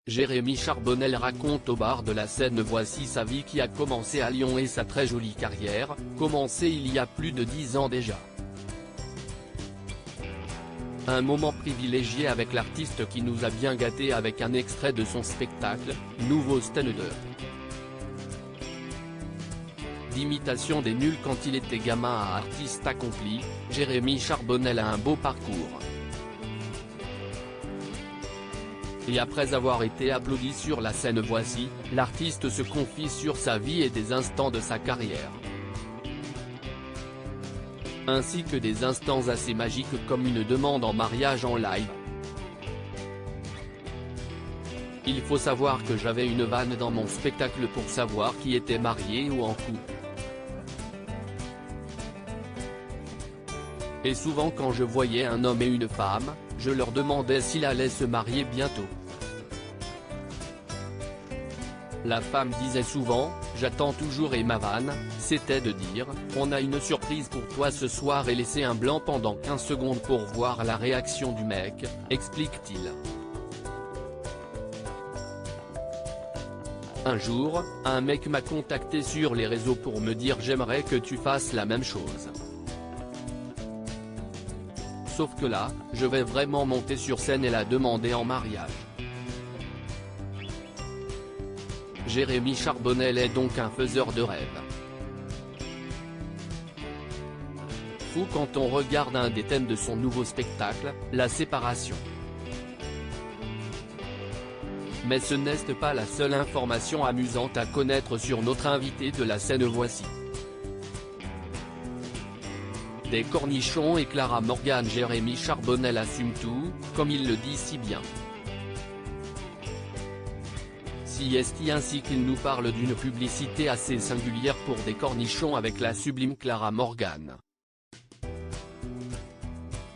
Jérémy Charbonnel raconte au bar de la Seine Voici sa vie qui a commencé à Lyon et sa très jolie carrière, commencée il y a plus de 10 ans déjà. Un moment privilégié avec l'artiste qui nous a bien gâtés avec un extrait de son spectacle, Nouveau stand-up. D'imitation des nuls quand il était gamin à artiste accompli, Jérémy Charbonnel a un beau parcours. Et après avoir été applaudi sur la scène Voici, l'artiste se confie sur sa vie et des instants de sa carrière. Ainsi que des instants assez magiques comme une demande en mariage en live. Il faut savoir que j'avais une vanne dans mon spectacle pour savoir qui était marié ou en couple. Et souvent quand je voyais un homme et une femme, je leur demandais s'il allait se marier bientôt. La femme disait souvent, j'attends toujours et ma vanne, c'était de dire, on a une surprise pour toi ce soir et laisser un blanc pendant 15 secondes pour voir la réaction du mec, explique-t-il. Un jour, un mec m'a contacté sur les réseaux pour me dire j'aimerais que tu fasses la même chose. Sauf que là, je vais vraiment monter sur scène et la demander en mariage. Jérémy Charbonnel est donc un faiseur de rêves. Fou quand on regarde un des thèmes de son nouveau spectacle, la séparation. Mais ce n'est pas la seule information amusante à connaître sur notre invité de la scène Voici. Des cornichons et Clara Morgan. Jérémy Charbonnel assume tout, comme il le dit si bien. Si est ainsi qu'il nous parle d'une publicité assez singulière pour des cornichons avec la sublime Clara Morgan.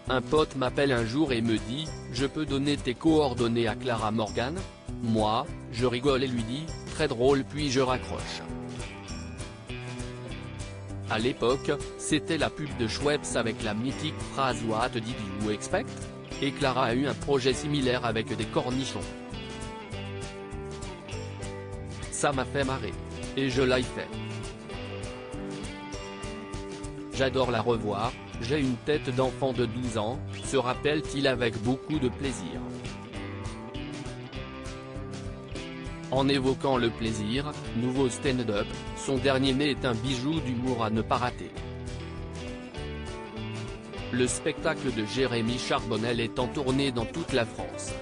Un pote m'appelle un jour et me dit, je peux donner tes coordonnées à Clara Morgan? Moi, je rigole et lui dis, très drôle puis je raccroche. À l'époque, c'était la pub de Schweppes avec la mythique phrase What did you expect? Et Clara a eu un projet similaire avec des cornichons. Ça m'a fait marrer. Et je l'ai fait. J'adore la revoir, j'ai une tête d'enfant de 12 ans, se rappelle-t-il avec beaucoup de plaisir. En évoquant le plaisir, Nouveau stand-up, son dernier né est un bijou d'humour à ne pas rater. Le spectacle de Jérémy Charbonnel est en tournée dans toute la France.